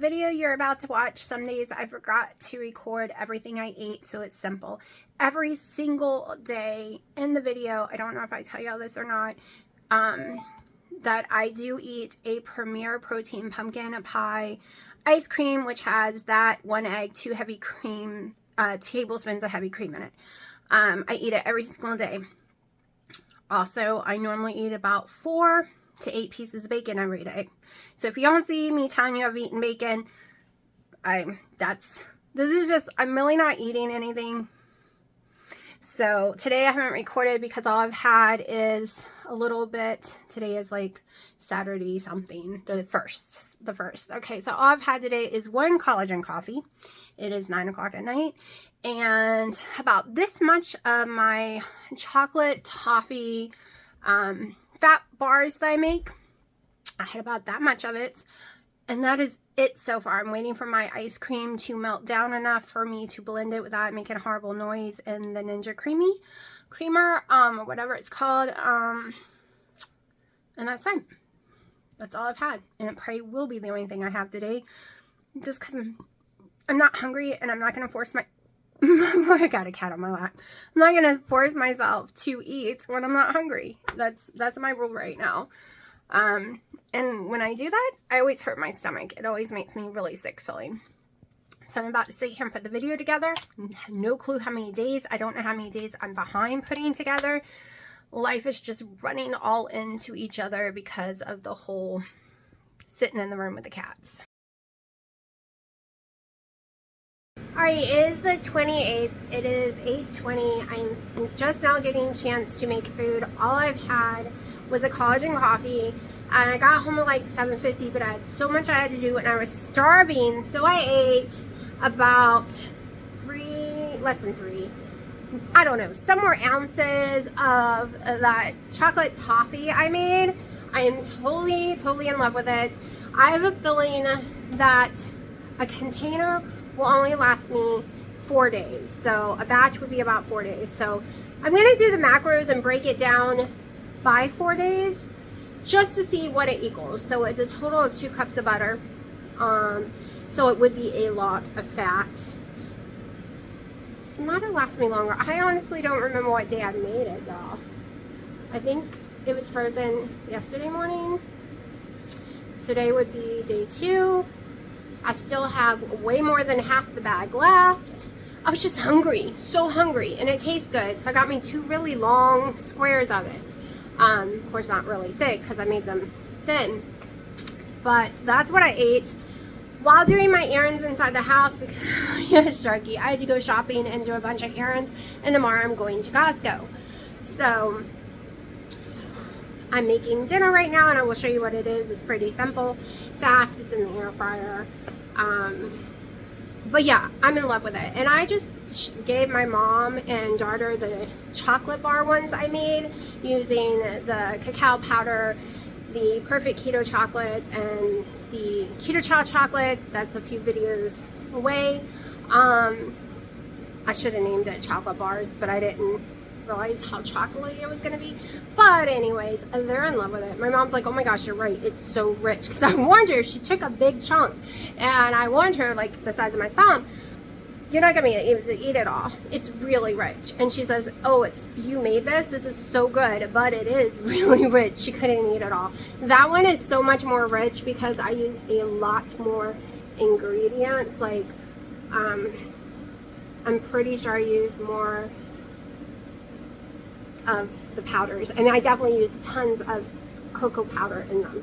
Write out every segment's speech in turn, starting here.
video you're about to watch, some days I forgot to record everything I ate, so it's simple. Every single day in the video, I don't know if I tell y'all this or not, that I do eat a Premier Protein pumpkin pie ice cream, which has that 1 egg, 2 heavy cream, tablespoons of heavy cream in it. I eat it every single day. Also, I normally eat about 4 to 8 pieces of bacon every day. So if you don't see me telling you I've eaten bacon, I'm really not eating anything. So today I haven't recorded because all I've had is a little bit. Today is like Saturday something, the first. Okay, so all I've had today is 1 collagen coffee. It is 9 o'clock at night, and about this much of my chocolate toffee fat bars that I make. I had about that much of it, and that is it so far. I'm waiting for my ice cream to melt down enough for me to blend it without making a horrible noise in the Ninja creamer, or whatever it's called, and that's it. That's all I've had, and it probably will be the only thing I have today, just because I'm not hungry, and I'm not going to force my I got a cat on my lap. I'm not going to force myself to eat when I'm not hungry. That's my rule right now. And when I do that, I always hurt my stomach. It always makes me really sick feeling. So I'm about to sit here and put the video together. No clue how many days. I don't know how many days I'm behind putting together. Life is just running all into each other because of the whole sitting in the room with the cats. Alright, it is the 28th. It is 8:20. I'm just now getting a chance to make food. All I've had was a collagen coffee, and I got home at like 7:50, but I had so much I had to do and I was starving, so I ate about less than 3, I don't know, some more ounces of that chocolate toffee I made. I am totally in love with it. I have a feeling that a container will only last me 4 days. So a batch would be about 4 days. So I'm going to do the macros and break it down by 4 days just to see what it equals. So it's a total of 2 cups of butter. So it would be a lot of fat. It might have lasted me longer. I honestly don't remember what day I made it, y'all. I think it was frozen yesterday morning. So today would be day 2. I still have way more than half the bag left. I was just hungry, so hungry, and it tastes good. So I got me 2 really long squares of it. Of course, not really thick because I made them thin. But that's what I ate while doing my errands inside the house because, yes, Sharky, I had to go shopping and do a bunch of errands, and tomorrow I'm going to Costco. So I'm making dinner right now, and I will show you what it is. It's pretty simple, fast. It's in the air fryer. But yeah, I'm in love with it. And I just gave my mom and daughter the chocolate bar ones I made using the cacao powder, the perfect keto chocolate, and the keto chocolate. That's a few videos away. I should have named it chocolate bars, but I didn't realize how chocolatey it was going to be. But anyways, they're in love with it. My mom's like, oh my gosh, you're right, it's so rich, because I warned her. She took a big chunk, and I warned her, like the size of my thumb, you're not going to be able to eat it all. It's really rich. And she says, oh, you made this is so good, but it is really rich. She couldn't eat it all. That one is so much more rich because I use a lot more ingredients. Like I'm pretty sure I use more of the powders, and I definitely use tons of cocoa powder in them.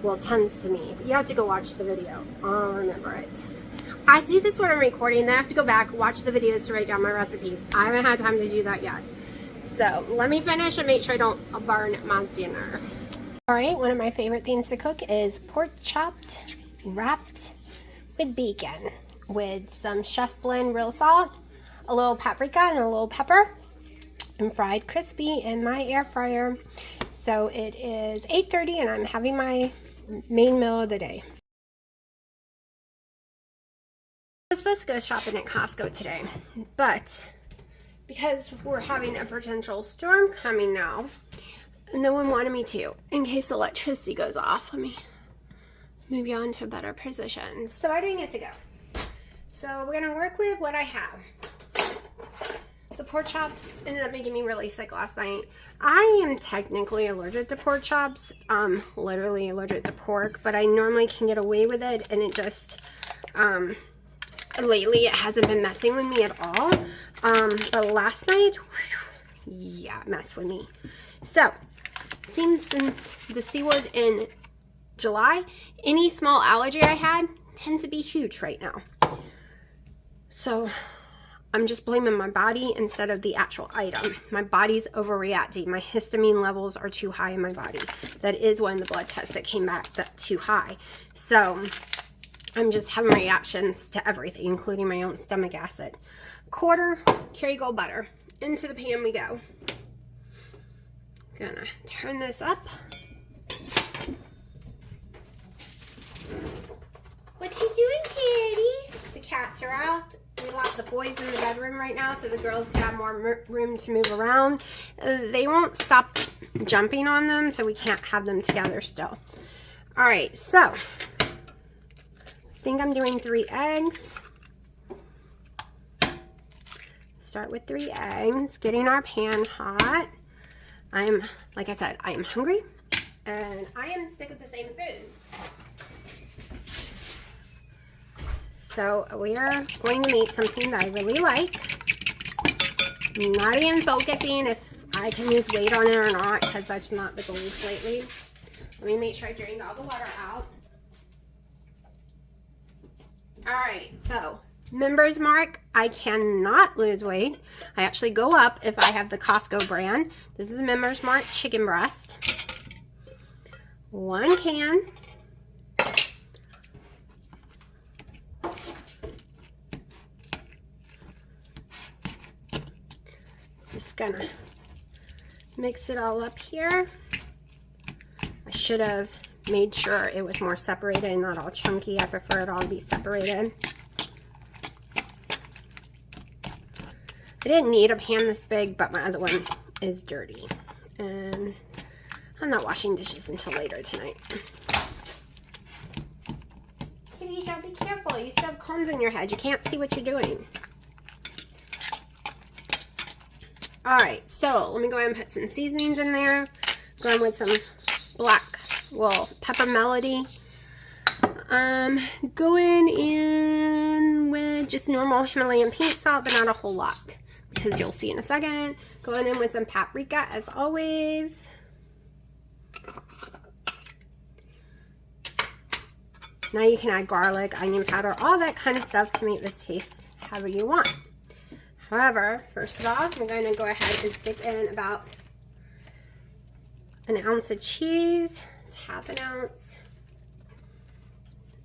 Well, tons to me, but you have to go watch the video. I'll remember it. I do this when I'm recording, then I have to go back, watch the videos to write down my recipes. I haven't had time to do that yet. So let me finish and make sure I don't burn my dinner. Alright, one of my favorite things to cook is pork chopped, wrapped with bacon, with some chef blend real salt, a little paprika, and a little pepper, and fried crispy in my air fryer. So it is 8:30 and I'm having my main meal of the day. I was supposed to go shopping at Costco today, but because we're having a potential storm coming now, no one wanted me to, in case the electricity goes off. Let me move you on to a better position. So I didn't get to go. So we're gonna work with what I have. The pork chops ended up making me really sick last night. I am technically allergic to pork chops, literally allergic to pork, but I normally can get away with it, and it just, lately it hasn't been messing with me at all. But last night, whew, yeah, it messed with me. So, seems since the C word in July, any small allergy I had tends to be huge right now. So, I'm just blaming my body instead of the actual item. My body's overreacting. My histamine levels are too high in my body. That is one of the blood tests that came back that too high. So I'm just having reactions to everything, including my own stomach acid. Quarter Kerrygold butter. Into the pan we go. Gonna turn this up. What you doing, kitty? The cats are out. We locked the boys in the bedroom right now so the girls can have more room to move around. They won't stop jumping on them, so we can't have them together still. All right, so I think I'm doing 3 eggs. Start with 3 eggs, getting our pan hot. Like I said, I am hungry and I am sick of the same foods. So we are going to make something that I really like. I'm not even focusing if I can lose weight on it or not, because that's not the goal lately. Let me make sure I drained all the water out. Alright, so Members Mark, I cannot lose weight. I actually go up if I have the Costco brand. This is the Members Mark chicken breast. 1 can. Just gonna mix it all up here. I should have made sure it was more separated and not all chunky. I prefer it all to be separated. I didn't need a pan this big, but my other one is dirty. And I'm not washing dishes until later tonight. Kitty, you gotta be careful. You still have combs in your head. You can't see what you're doing. Alright, so let me go ahead and put some seasonings in there. Going with some pepper melody. Going in with just normal Himalayan pink salt, but not a whole lot, because you'll see in a second. Going in with some paprika as always. Now you can add garlic, onion powder, all that kind of stuff to make this taste however you want. However, first of all, I'm going to go ahead and stick in about 1 ounce of cheese. It's 1/2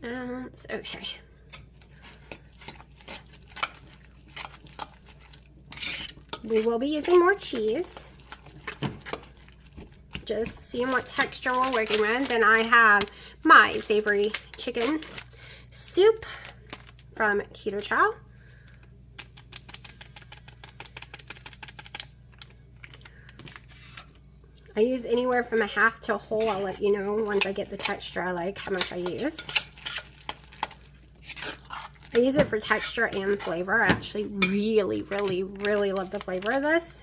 ounce. Okay. We will be using more cheese. Just seeing what texture we're working with. Then I have my savory chicken soup from Keto. I use anywhere from 1/2 to a whole. I'll let you know once I get the texture I like how much I use. I use it for texture and flavor. I actually really, really, really love the flavor of this.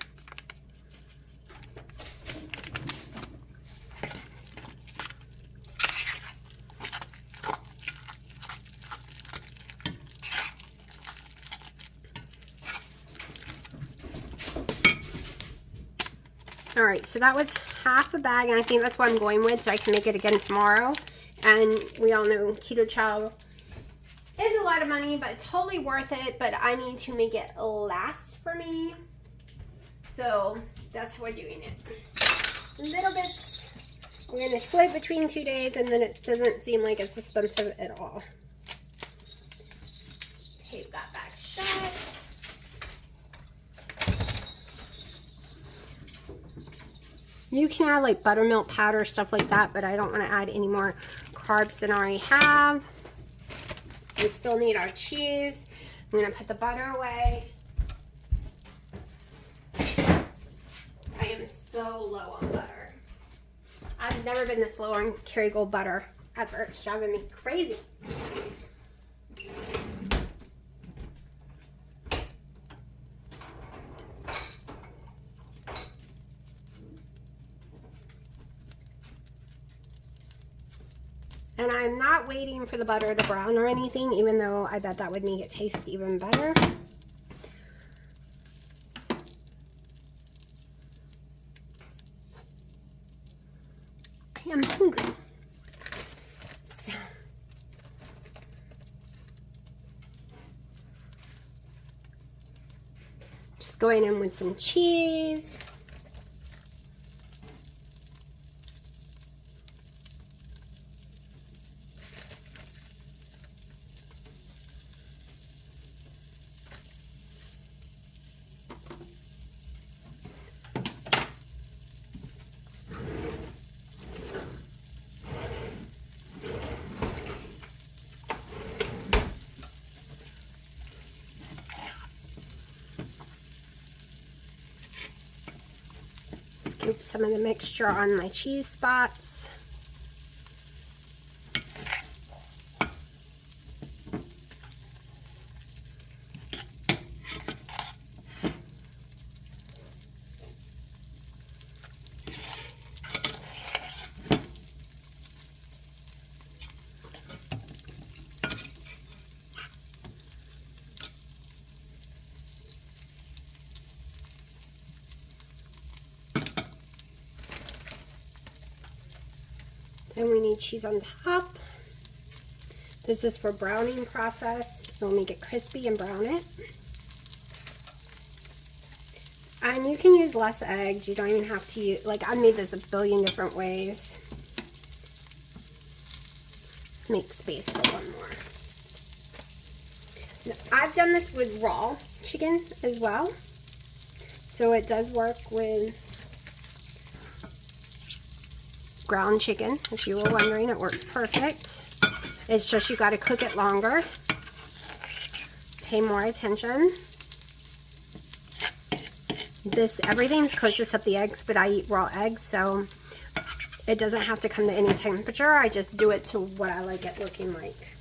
Alright, so that was 1/2 bag, and I think that's what I'm going with, so I can make it again tomorrow. And we all know Keto Chow is a lot of money, but totally worth it. But I need to make it last for me. So that's how we're doing it. Little bits. We're going to split between 2 days, and then it doesn't seem like it's expensive at all. Tape that back shut. You can add like buttermilk powder, stuff like that, but I don't want to add any more carbs than I already have. We still need our cheese. I'm going to put the butter away. I am so low on butter. I've never been this low on Kerrygold butter effort. It's driving me crazy. And I'm not waiting for the butter to brown or anything, even though I bet that would make it taste even better. I am hungry. So. Just going in with some cheese. Scoop some of the mixture on my cheese spots. Then we need cheese on top. This is for browning process. It'll make it crispy and brown it. And you can use less eggs. You don't even have to use, like I made this a billion different ways. Make space for one more. Now, I've done this with raw chicken as well. So it does work with ground chicken, if you were wondering. It works perfect. It's just you got to cook it longer. Pay more attention. Everything's cooked except the eggs, but I eat raw eggs, so it doesn't have to come to any temperature. I just do it to what I like it looking like.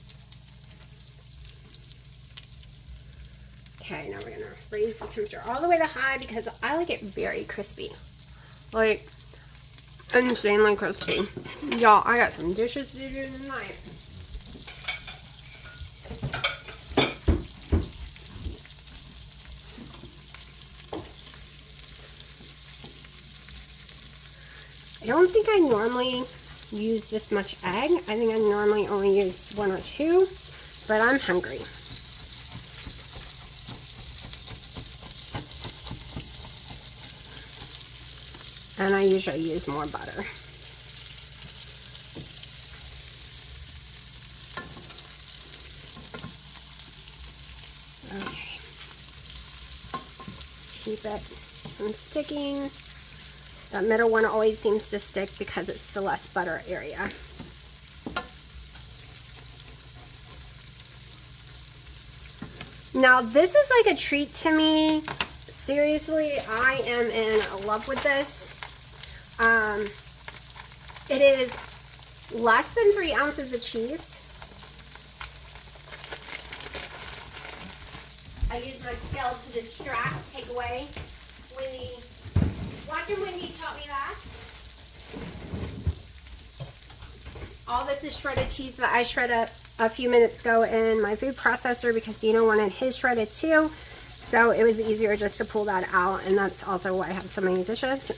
Okay, now we're gonna raise the temperature all the way to high because I like it very crispy. Like, insanely crispy. Y'all, I got some dishes to do tonight. I don't think I normally use this much egg. I think I normally only use 1 or 2, but I'm hungry. And I usually use more butter. Okay. Keep it from sticking. That middle one always seems to stick because it's the less butter area. Now this is like a treat to me. Seriously, I am in love with this. It is less than 3 ounces of cheese. I use my scale to distract, take away. Watching Wendy taught me that. All this is shredded cheese that I shredded a few minutes ago in my food processor because Dino wanted his shredded too. So it was easier just to pull that out, and that's also why I have so many dishes.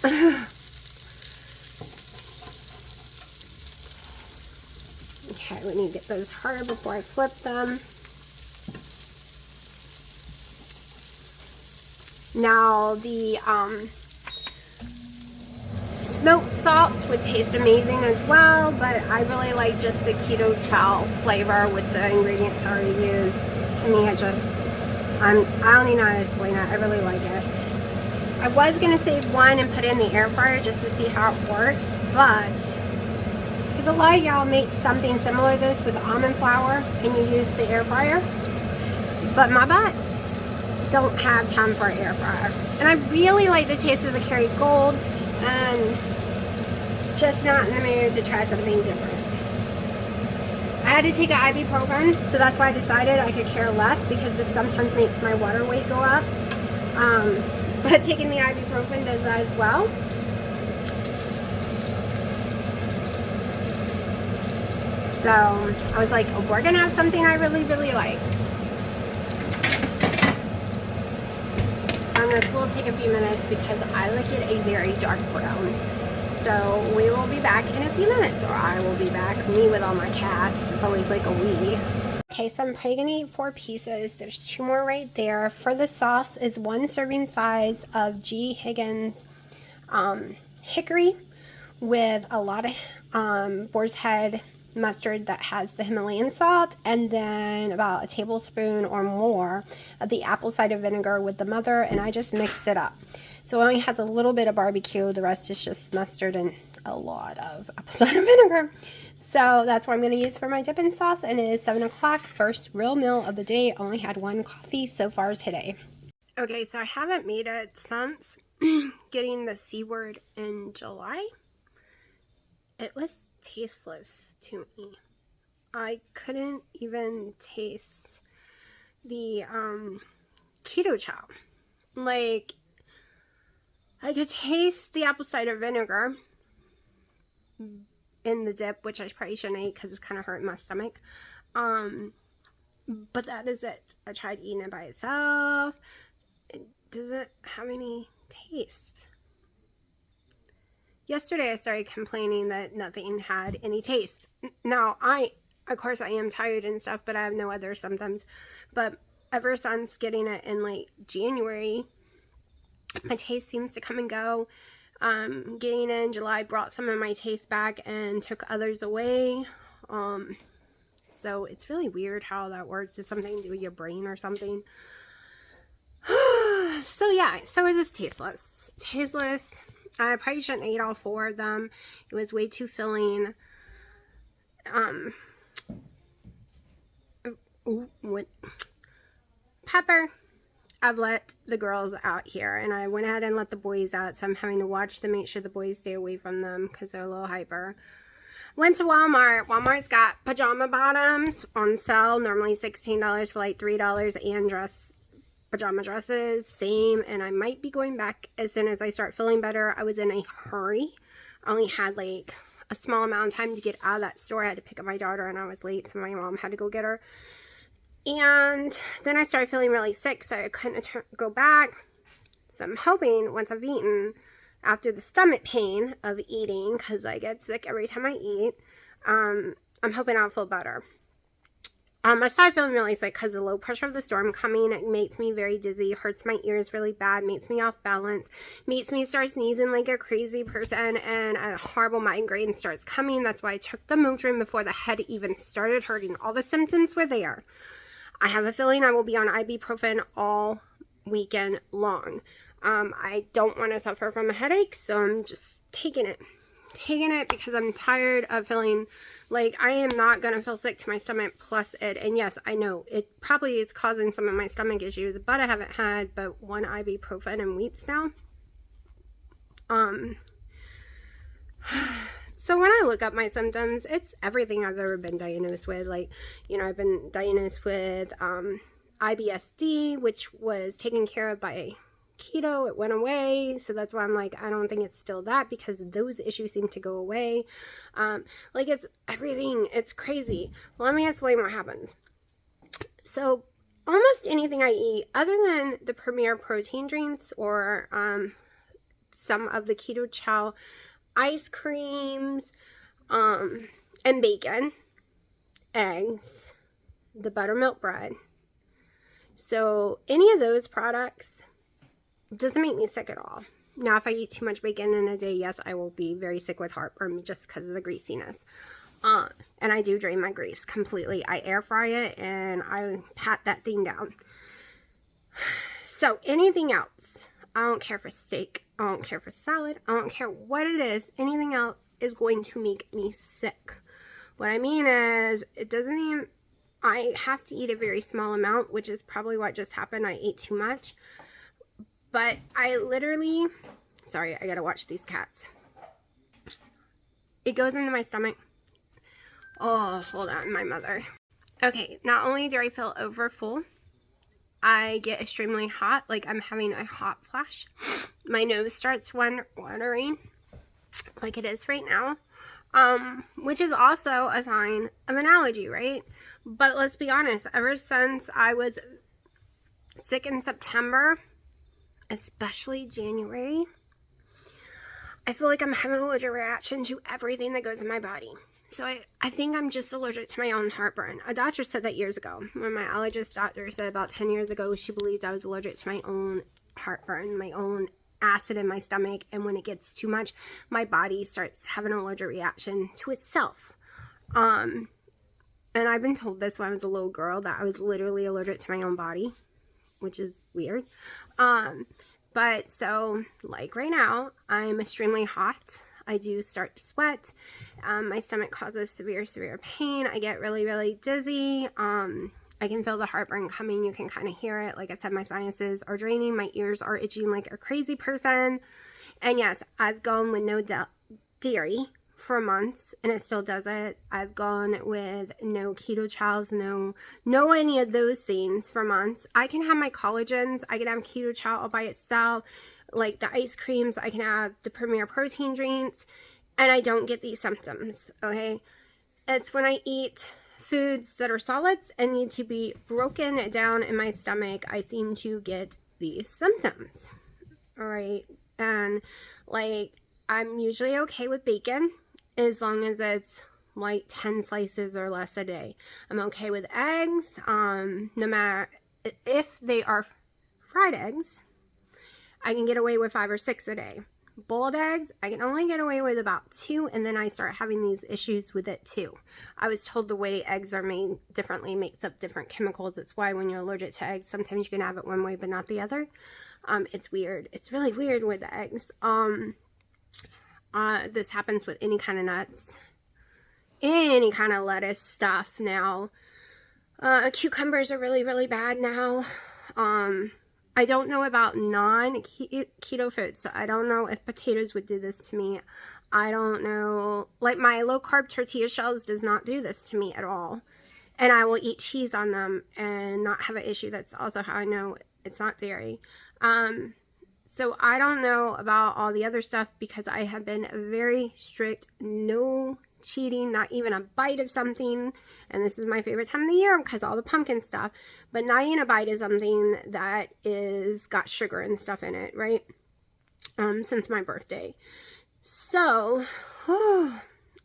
Okay, we need to get those hard before I flip them. Now the smoked salts would taste amazing as well, but I really like just the keto chow flavor with the ingredients already used. To me, I don't even know how to explain it. I really like it. I was going to save one and put it in the air fryer just to see how it works, but because a lot of y'all make something similar to this with almond flour and you use the air fryer, but my butt don't have time for an air fryer. And I really like the taste of the Kerrygold, and just not in the mood to try something different. I had to take an ibuprofen, so that's why I decided I could care less, because this sometimes makes my water weight go up. But taking the ibuprofen does that as well. So I was like, oh, we're gonna have something I really, really like. And this will take a few minutes because I like it a very dark brown. So we will be back in a few minutes, or I will be back. Me with all my cats. It's always like a we. Okay, so I'm probably gonna eat 4 pieces. There's 2 more right there. For the sauce is 1 serving size of G. Higgins hickory with a lot of boar's head mustard that has the Himalayan salt, and then about a tablespoon or more of the apple cider vinegar with the mother, and I just mix it up. So it only has a little bit of barbecue, the rest is just mustard and a lot of apple cider vinegar. So that's what I'm going to use for my dipping sauce, and it is 7 o'clock, first real meal of the day. Only had 1 coffee so far today. Okay, so I haven't made it since getting the C word in July. It was tasteless to me. I couldn't even taste the keto chow. Like, I could taste the apple cider vinegar in the dip, which I probably shouldn't eat because it's kind of hurting my stomach. But that is it. I tried eating it by itself. It doesn't have any taste. Yesterday I started complaining that nothing had any taste. Now, of course I am tired and stuff, but I have no other symptoms. But ever since getting it in like January, my taste seems to come and go. Getting it in July brought some of my taste back and took others away. So it's really weird how that works. It's something to do with your brain or something. So yeah, so it is tasteless. Tasteless. I probably shouldn't eat all 4 of them. It was way too filling. Pepper. I've let the girls out here, and I went ahead and let the boys out, so I'm having to watch them, make sure the boys stay away from them because they're a little hyper. Went to Walmart. Walmart's got pajama bottoms on sale, normally $16 for like $3, and pajama dresses, same. And I might be going back as soon as I start feeling better. I was in a hurry. I only had like a small amount of time to get out of that store. I had to pick up my daughter, and I was late, so my mom had to go get her. And then I started feeling really sick, so I couldn't go back. So I'm hoping once I've eaten, after the stomach pain of eating, because I get sick every time I eat, I'm hoping I'll feel better. I started feeling really sick because the low pressure of the storm coming. It makes me very dizzy, hurts my ears really bad, makes me off balance, makes me start sneezing like a crazy person, and a horrible migraine starts coming. That's why I took the Motrin before the head even started hurting. All the symptoms were there. I have a feeling I will be on ibuprofen all weekend long. I don't want to suffer from a headache, so I'm just taking it because I'm tired of feeling like I am not going to feel sick to my stomach plus it. And yes, I know it probably is causing some of my stomach issues, but I haven't had but 1 ibuprofen in weeks now. So when I look up my symptoms, it's everything I've ever been diagnosed with. Like, you know, I've been diagnosed with IBSD, which was taken care of by Keto. It went away, so that's why I'm like, I don't think it's still that, because those issues seem to go away. Like, it's everything. It's crazy. Well, let me explain what happens. So almost anything I eat, other than the Premier protein drinks or some of the keto chow ice creams, and bacon, eggs, the buttermilk bread. So any of those products doesn't make me sick at all. Now, if I eat too much bacon in a day, yes, I will be very sick with heartburn just because of the greasiness. And I do drain my grease completely. I air fry it and I pat that thing down. So anything else, I don't care for steak, I don't care for salad, I don't care what it is, anything else is going to make me sick. What I mean is, it doesn't even, I have to eat a very small amount, which is probably what just happened. I ate too much. But I literally, sorry, I gotta watch these cats. It goes into my stomach. Oh, hold on, my mother. Okay, not only do I feel over full, I get extremely hot, like I'm having a hot flash. My nose starts watering, like it is right now, which is also a sign of an allergy, right? But let's be honest, ever since I was sick in September, especially January, I feel like I'm having an allergic reaction to everything that goes in my body. So I think I'm just allergic to my own heartburn. A doctor said that years ago. When my allergist doctor said about 10 years ago, she believed I was allergic to my own heartburn, my own acid in my stomach. And when it gets too much, my body starts having an allergic reaction to itself. And I've been told this when I was a little girl, that I was literally allergic to my own body, which is weird. But so, like right now, I'm extremely hot. I do start to sweat. My stomach causes severe pain. I get really dizzy. I can feel the heartburn coming. You can kind of hear it. Like I said, my sinuses are draining. My ears are itching like a crazy person. And yes, I've gone with no dairy for months, and it still does it. I've gone with no keto chows, no any of those things for months. I can have my collagens. I can have keto chow all by itself, like the ice creams. I can have the Premier protein drinks, and I don't get these symptoms, okay? It's when I eat foods that are solids and need to be broken down in my stomach, I seem to get these symptoms, all right? And like, I'm usually okay with bacon as long as it's like 10 slices or less a day. I'm okay with eggs, no matter if they are fried eggs. I can get away with 5 or 6 a day. Boiled eggs, I can only get away with about 2, and then I start having these issues with it too. I was told the way eggs are made differently makes up different chemicals. It's why when you're allergic to eggs, sometimes you can have it one way but not the other. It's weird. It's really weird with the eggs. This happens with any kind of nuts, any kind of lettuce stuff now. Cucumbers are really bad now. I don't know about non-keto foods, so I don't know if potatoes would do this to me. I don't know, like my low-carb tortilla shells does not do this to me at all. And I will eat cheese on them and not have an issue. That's also how I know it's not dairy. So I don't know about all the other stuff because I have been very strict, no cheating, not even a bite of something. And this is my favorite time of the year because all the pumpkin stuff, but not even a bite of something that is got sugar and stuff in it, right? Since my birthday. So,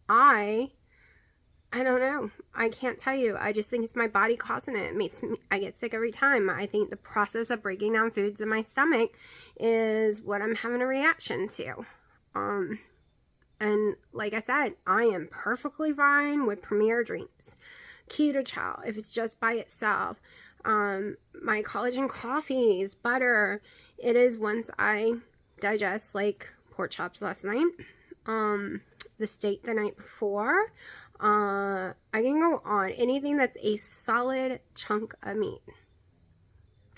I don't know. I can't tell you. I just think it's my body causing it. It makes me, I get sick every time. I think the process of breaking down foods in my stomach is what I'm having a reaction to. And like I said, I am perfectly fine with Premier drinks. Keto chow, if it's just by itself. My collagen coffees, butter. It is once I digest, like pork chops last night. The steak the night before. I can go on. Anything that's a solid chunk of meat.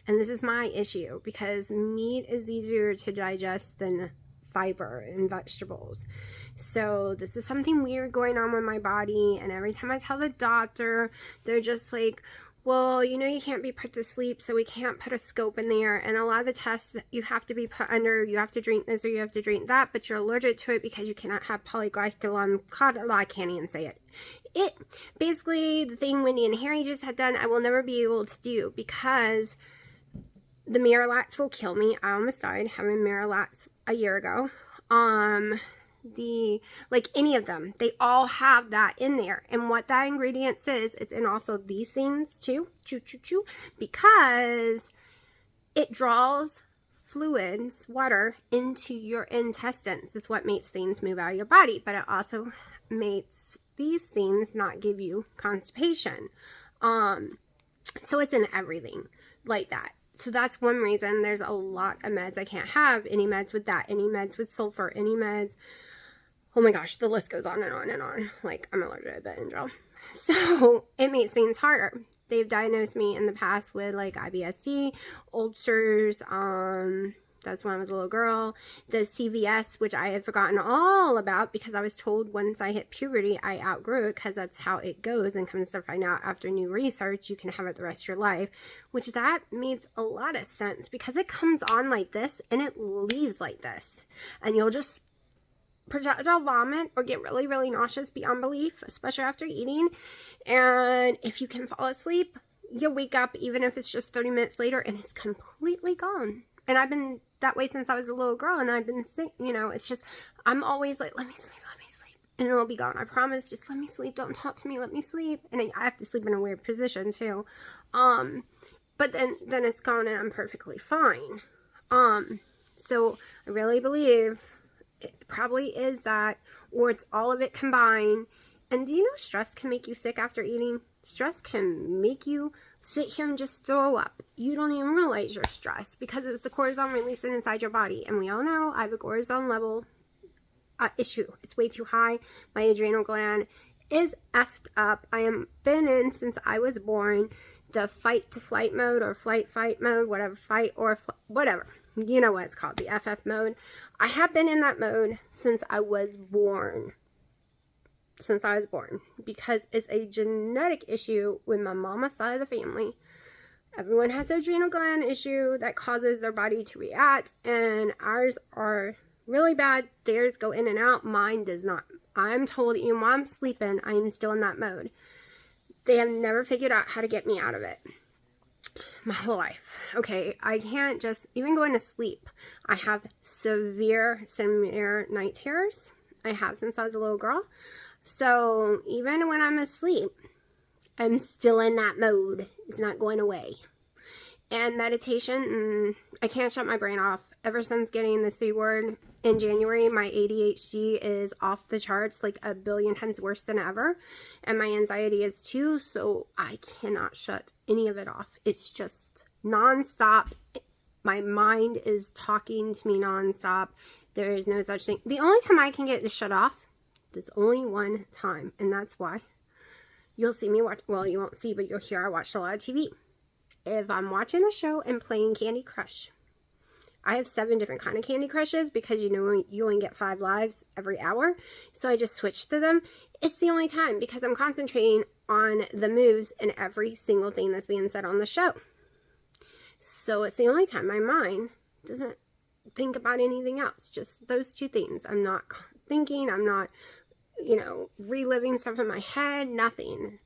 And this is my issue because meat is easier to digest than fiber and vegetables. So this is something weird going on with my body, and every time I tell the doctor, they're just like, well, you know, you can't be put to sleep, so we can't put a scope in there, and a lot of the tests you have to be put under, you have to drink this or you have to drink that, but you're allergic to it because you cannot have polyglycol. I can't even say it. Basically, the thing Wendy and Harry just had done, I will never be able to do because the Miralax will kill me. I almost died having Miralax a year ago. Like any of them, they all have that in there. And what that ingredient is, it's in also these things too, because it draws fluids, water, into your intestines. It's what makes things move out of your body, but it also makes these things not give you constipation. So it's in everything like that. So that's one reason there's a lot of meds. I can't have any meds with that, any meds with sulfur, any meds. Oh my gosh, the list goes on and on and on. Like, I'm allergic to Benadryl. So it makes things harder. They've diagnosed me in the past with like IBS-D, ulcers, That's when I was a little girl. The CVS, which I had forgotten all about because I was told once I hit puberty, I outgrew it because that's how it goes, and come to find out after new research, you can have it the rest of your life, which that makes a lot of sense because it comes on like this and it leaves like this. And you'll just projectile vomit or get really, really nauseous beyond belief, especially after eating. And if you can fall asleep, you'll wake up even if it's just 30 minutes later and it's completely gone. And I've been that way since I was a little girl, and I've been, you know, it's just, I'm always like, let me sleep, and it'll be gone. I promise, just let me sleep, don't talk to me, let me sleep. And I have to sleep in a weird position too. But then it's gone and I'm perfectly fine. So I really believe it probably is that, or it's all of it combined. And do you know stress can make you sick after eating? Stress can make you sit here and just throw up. You don't even realize you're stressed because it's the cortisol releasing inside your body. And we all know I have a cortisol level issue. It's way too high. My adrenal gland is effed up. I am been in since I was born. The fight to flight mode or fight mode, whatever, fight or whatever. You know what it's called, the FF mode. I have been in that mode since I was born. Because it's a genetic issue with my mama's side of the family. Everyone has an adrenal gland issue that causes their body to react, and ours are really bad. Theirs go in and out. Mine does not. I'm told even while I'm sleeping, I am still in that mode. They have never figured out how to get me out of it. My whole life. Okay, I can't just, even going to sleep. I have severe night terrors. I have since I was a little girl. So even when I'm asleep, I'm still in that mode. It's not going away. And meditation, I can't shut my brain off. Ever since getting the C word in January, my ADHD is off the charts, like a billion times worse than ever. And my anxiety is too, so I cannot shut any of it off. It's just nonstop. My mind is talking to me nonstop. There is no such thing. The only time I can get it to shut off, there's only one time, and that's why you'll see me watch, well, you won't see, but you'll hear I watch a lot of TV. If I'm watching a show and playing Candy Crush, I have 7 different kind of Candy Crushes because you know you only get 5 lives every hour, so I just switch to them. It's the only time because I'm concentrating on the moves and every single thing that's being said on the show. So it's the only time my mind doesn't think about anything else, just those 2 things. I'm not thinking, I'm not, you know, reliving stuff in my head, nothing.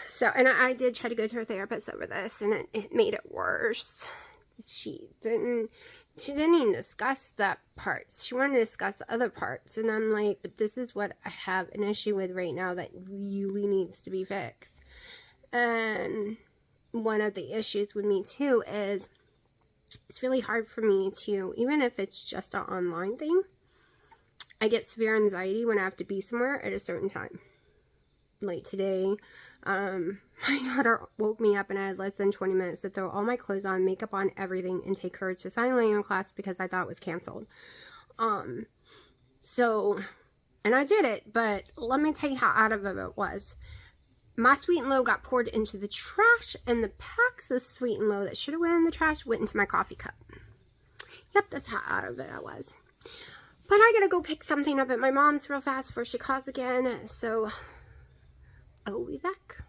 So, and I did try to go to a therapist over this, and it made it worse. She didn't even discuss that part. She wanted to discuss the other parts, and I'm like, but this is what I have an issue with right now that really needs to be fixed. And one of the issues with me too is it's really hard for me to, even if it's just an online thing, I get severe anxiety when I have to be somewhere at a certain time. Like today, my daughter woke me up and I had less than 20 minutes to throw all my clothes on, makeup on, everything, and take her to sign language class because I thought it was canceled. So, and I did it, but let me tell you how out of it was. My Sweet and Low got poured into the trash, and the packs of Sweet and Low that should have went in the trash went into my coffee cup. Yep, that's how out of it I was. But I gotta go pick something up at my mom's real fast before she calls again, so I will be back.